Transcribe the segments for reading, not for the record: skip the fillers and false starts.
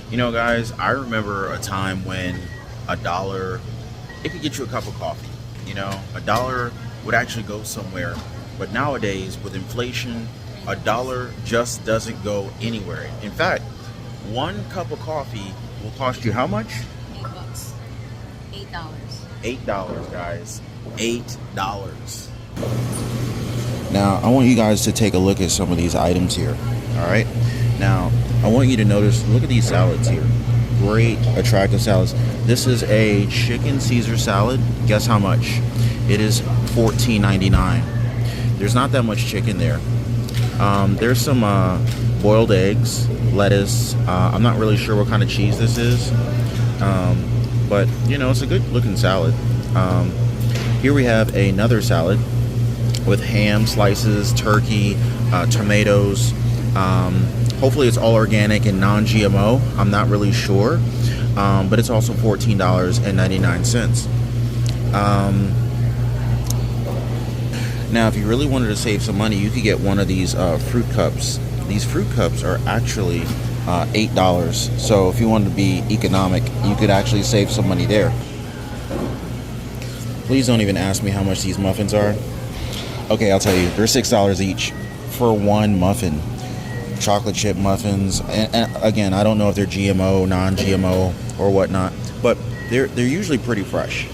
You know, guys, I remember a time when a dollar, it could get you a cup of coffee. You know, a dollar would actually go somewhere. But nowadays, with inflation, a dollar just doesn't go anywhere. In fact, one cup of coffee will cost you how much? $8. $8. $8, guys. $8. Now, I want you guys to take a look at some of these items here. All right. Now, I want you to notice, look at these salads here. Great, attractive salads. This is a chicken Caesar salad. Guess how much? It is $14.99. There's not that much chicken there. There's some boiled eggs, lettuce. I'm not really sure what kind of cheese this is. But, you know, it's a good looking salad. Here we have another salad with ham slices, turkey, tomatoes. Hopefully it's all organic and non-GMO. I'm not really sure. But it's also $14.99. Now, if you really wanted to save some money, you could get one of these fruit cups. These fruit cups are actually $8. So if you wanted to be economic, you could actually save some money there. Please don't even ask me how much these muffins are. Okay, I'll tell you. They're $6 each for one muffin. Chocolate chip muffins. And again, I don't know if they're GMO, non-GMO, or whatnot, but they're usually pretty fresh.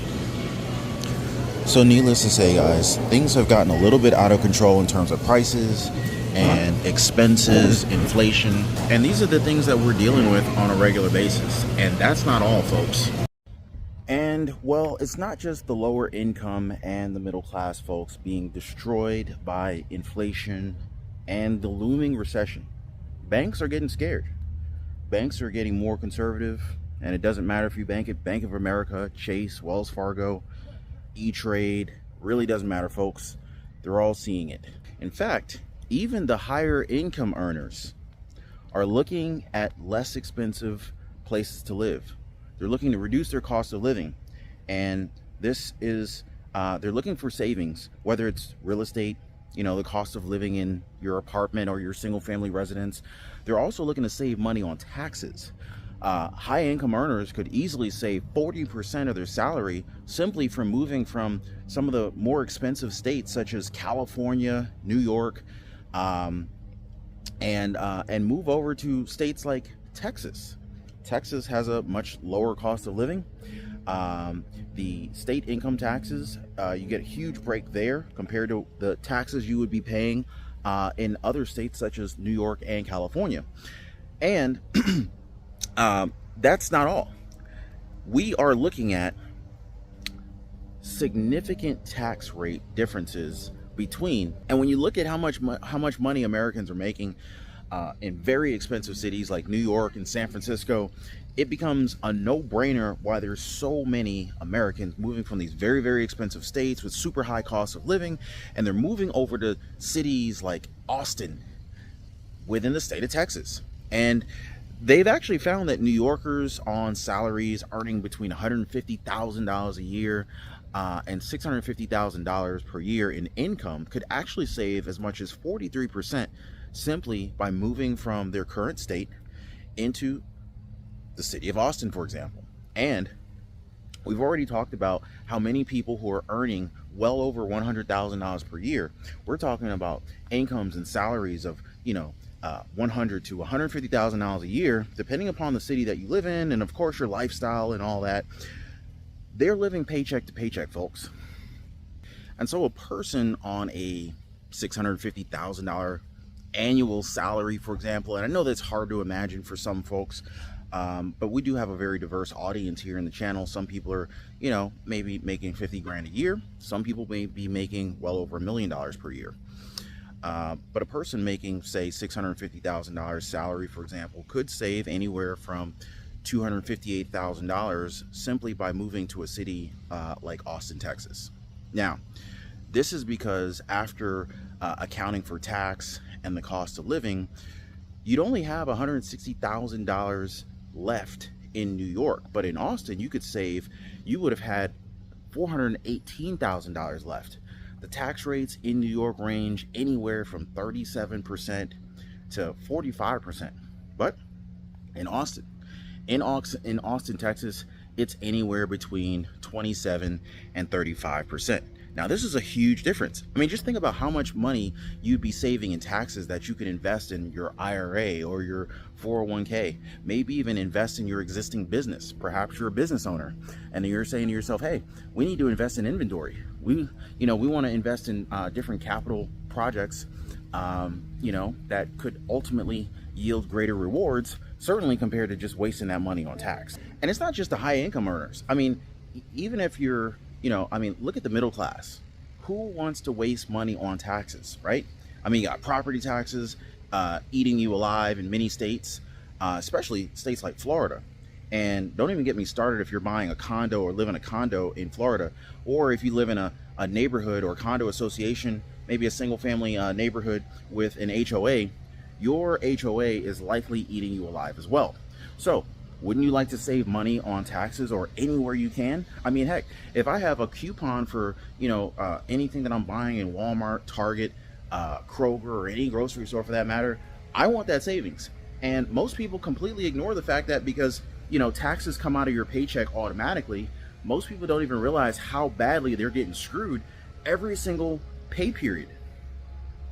So needless to say, guys, things have gotten a little bit out of control in terms of prices and expenses, inflation, and these are the things that we're dealing with on a regular basis. And that's not all, folks. And, well, it's not just the lower income and the middle class folks being destroyed by inflation and the looming recession. Banks are getting scared. Banks are getting more conservative, and it doesn't matter if you bank at Bank of America, Chase, Wells Fargo, E-Trade, really doesn't matter, folks. They're all seeing it. In fact, even the higher income earners are looking at less expensive places to live. They're looking to reduce their cost of living, and this is they're looking for savings, whether it's real estate, you know, the cost of living in your apartment or your single family residence. They're also looking to save money on taxes. High income earners could easily save 40% of their salary simply from moving from some of the more expensive states such as California, New York, and move over to states like Texas. Texas has a much lower cost of living. The state income taxes, you get a huge break there compared to the taxes you would be paying in other states such as New York and California. And that's not all. We are looking at significant tax rate differences between, and when you look at how much money Americans are making in very expensive cities like New York and San Francisco, it becomes a no-brainer why there's so many Americans moving from these very, very expensive states with super high costs of living, and they're moving over to cities like Austin within the state of Texas. And they've actually found that New Yorkers on salaries earning between $150,000 a year and $650,000 per year in income could actually save as much as 43% simply by moving from their current state into the city of Austin, for example. And we've already talked about how many people who are earning well over $100,000 per year. We're talking about incomes and salaries of, you know, $100,000 to $150,000 a year, depending upon the city that you live in, and of course your lifestyle and all that. They're living paycheck to paycheck, folks. And so a person on a $650,000 annual salary, for example, and I know that's hard to imagine for some folks, but we do have a very diverse audience here in the channel. Some people are, you know, maybe making 50 grand a year. Some people may be making well over $1 million per year. But a person making, say, $650,000 salary, for example, could save anywhere from $258,000 simply by moving to a city like Austin, Texas. Now, this is because after accounting for tax and the cost of living, you'd only have $160,000 left in New York. But in Austin, you would have had $418,000 left. The tax rates in New York range anywhere from 37% to 45%. But in Austin, In Austin, Texas, it's anywhere between 27 and 35%. Now, this is a huge difference. I mean, just think about how much money you'd be saving in taxes that you could invest in your IRA or your 401k, maybe even invest in your existing business. Perhaps you're a business owner and you're saying to yourself, hey, we need to invest in inventory. We want to invest in different capital projects, that could ultimately yield greater rewards, certainly compared to just wasting that money on tax. And it's not just the high income earners. I mean, even if you're, look at the middle class. Who wants to waste money on taxes, right? I mean, you got property taxes eating you alive in many states, especially states like Florida. And don't even get me started if you're buying a condo or live in a condo in Florida, or if you live in a neighborhood or condo association, maybe a single family neighborhood with an HOA, your HOA is likely eating you alive as well. So wouldn't you like to save money on taxes or anywhere you can? I mean, heck, if I have a coupon for, anything that I'm buying in Walmart, Target, Kroger, or any grocery store for that matter, I want that savings. And most people completely ignore the fact that because, taxes come out of your paycheck automatically, most people don't even realize how badly they're getting screwed every single pay period.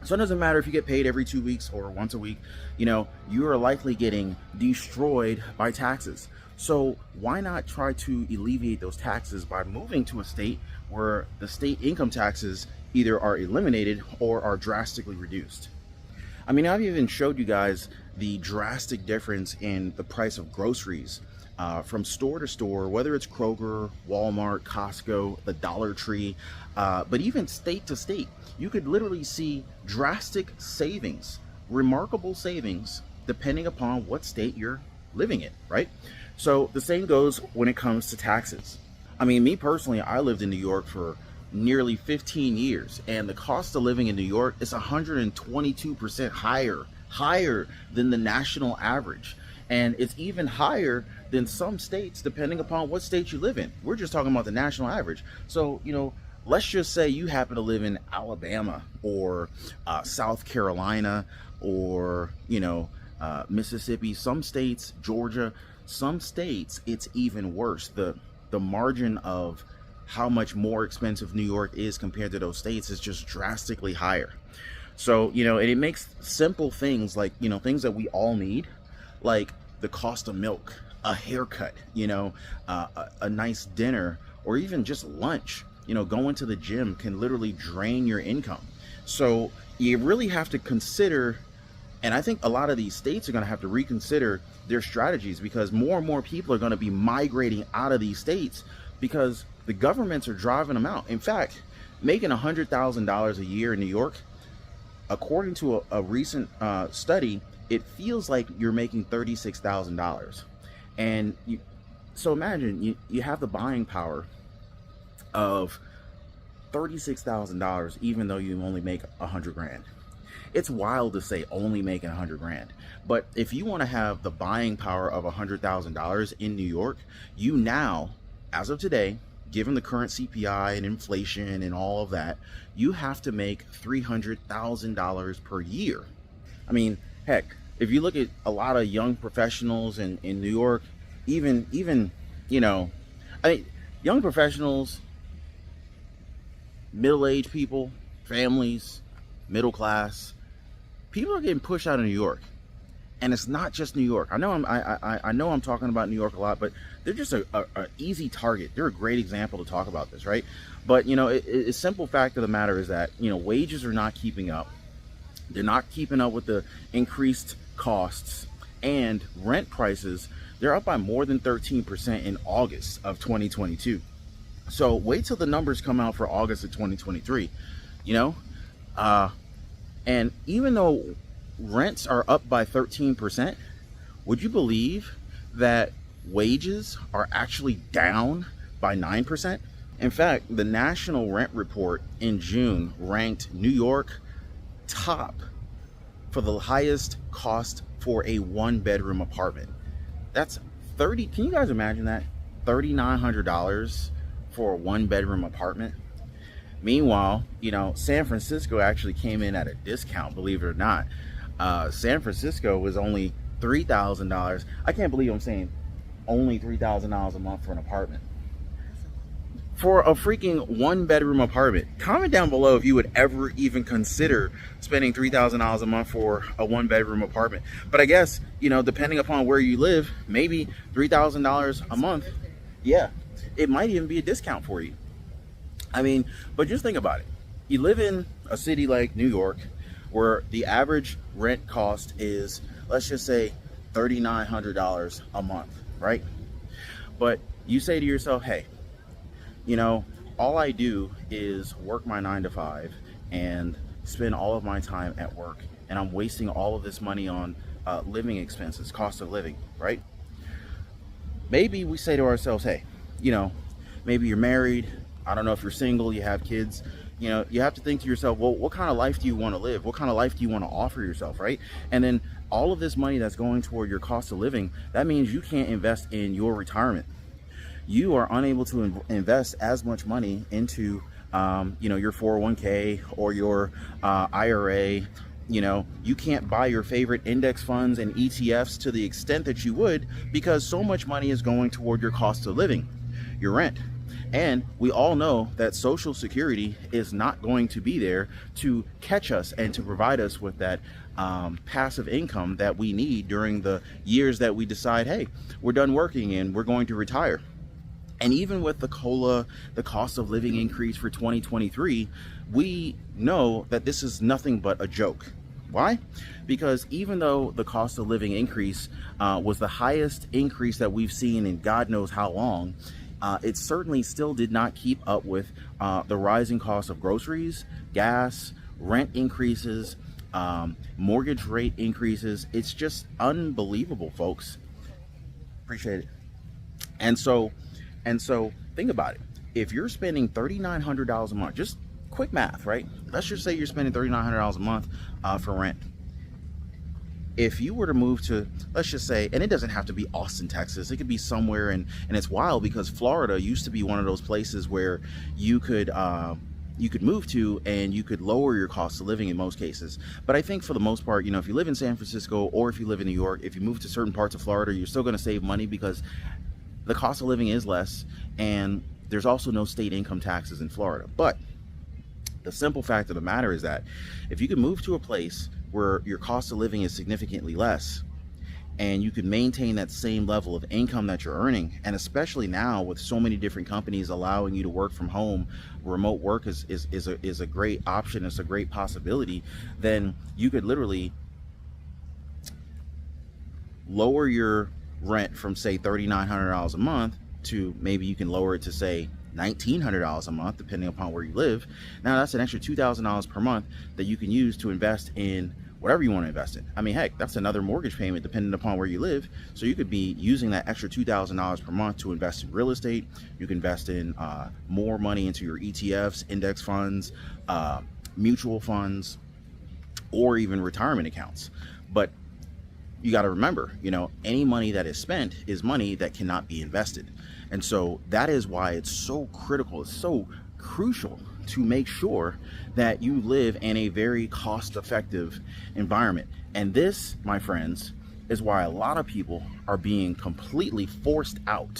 So it doesn't matter if you get paid every 2 weeks or once a week, you are likely getting destroyed by taxes. So why not try to alleviate those taxes by moving to a state where the state income taxes either are eliminated or are drastically reduced? I mean, I've even showed you guys the drastic difference in the price of groceries from store to store, whether it's Kroger, Walmart, Costco, the Dollar Tree, but even state to state. You could literally see drastic savings, remarkable savings, depending upon what state you're living in, right? So the same goes when it comes to taxes. I mean, me personally, I lived in New York for nearly 15 years, and the cost of living in New York is 122% higher than the national average. And it's even higher than some states, depending upon what state you live in. We're just talking about the national average. So, let's just say you happen to live in Alabama or South Carolina or, Mississippi, some states, Georgia, some states, it's even worse. The margin of how much more expensive New York is compared to those states is just drastically higher. So, and it makes simple things like, things that we all need, like the cost of milk, a haircut, a nice dinner, or even just lunch. Going to the gym can literally drain your income. So you really have to consider, and I think a lot of these states are going to have to reconsider their strategies, because more and more people are going to be migrating out of these states because the governments are driving them out. In fact, making $100,000 a year in New York, according to a recent study, it feels like you're making $36,000. And so imagine you have the buying power of $36,000, even though you only make $100,000. It's wild to say only making $100,000, but if you want to have the buying power of $100,000 in New York, you now, as of today, given the current CPI and inflation and all of that, you have to make $300,000 per year. I mean, heck, if you look at a lot of young professionals in New York, even young professionals, middle-aged people, families, middle class, people are getting pushed out of New York. And it's not just New York. I know I'm talking about New York a lot, but they're just a easy target. They're a great example to talk about this, right? But a simple fact of the matter is that wages are not keeping up. They're not keeping up with the increased costs, and rent prices, they're up by more than 13% in August of 2022. So wait till the numbers come out for August of 2023, and even though rents are up by 13%, would you believe that wages are actually down by 9%? In fact, the National Rent Report in June ranked New York top for the highest cost for a one-bedroom apartment. That's can you guys imagine that? $3,900 for a one-bedroom apartment. Meanwhile, San Francisco actually came in at a discount, believe it or not. San Francisco was only $3,000. I can't believe I'm saying only $3,000 a month for an apartment. For a freaking 1-bedroom apartment. Comment down below if you would ever even consider spending $3,000 a month for a 1-bedroom apartment. But I guess, you know, depending upon where you live, maybe $3,000 a month, yeah, it might even be a discount for you. I mean, but just think about it. You live in a city like New York, where the average rent cost is, let's just say, $3,900 a month, right? But you say to yourself, hey, you know, all I do is work my 9 to 5 and spend all of my time at work, and I'm wasting all of this money on living expenses, cost of living, right? Maybe we say to ourselves, hey, you know, maybe you're married, I don't know if you're single, you have kids, you know, you have to think to yourself, well, what kind of life do you want to live? What kind of life do you want to offer yourself, right? And then all of this money that's going toward your cost of living, that means you can't invest in your retirement. You are unable to invest as much money into, you know, your 401k or your IRA. You know, you can't buy your favorite index funds and ETFs to the extent that you would, because so much money is going toward your cost of living, your rent. And we all know that Social Security is not going to be there to catch us and to provide us with that passive income that we need during the years that we decide, hey, we're done working and we're going to retire. And even with the COLA, the cost of living increase for 2023, we know that this is nothing but a joke. Why? Because even though the cost of living increase was the highest increase that we've seen in God knows how long, it certainly still did not keep up with the rising cost of groceries, gas, rent increases, mortgage rate increases. It's just unbelievable, folks. Appreciate it. And so think about it. If you're spending $3,900 a month, just quick math, right? Let's just say you're spending $3,900 a month for rent. If you were to move to, let's just say, and it doesn't have to be Austin, Texas, it could be somewhere, and it's wild because Florida used to be one of those places where you could move to and you could lower your cost of living in most cases. But I think for the most part, you know, if you live in San Francisco or if you live in New York, if you move to certain parts of Florida, you're still going to save money because the cost of living is less, and there's also no state income taxes in Florida. But the simple fact of the matter is that if you can move to a place where your cost of living is significantly less and you can maintain that same level of income that you're earning, and especially now with so many different companies allowing you to work from home, remote work is a great option, it's a great possibility, then you could literally lower your rent from, say, $3,900 a month to maybe you can lower it to, say, $1,900 a month, depending upon where you live. Now that's an extra $2,000 per month that you can use to invest in whatever you want to invest in. I mean, heck, that's another mortgage payment depending upon where you live. So you could be using that extra $2,000 per month to invest in real estate. You can invest in more money into your ETFs, index funds, mutual funds, or even retirement accounts. But you got to remember, you know, any money that is spent is money that cannot be invested. And so that is why it's so critical, it's so crucial to make sure that you live in a very cost-effective environment. And this, my friends, is why a lot of people are being completely forced out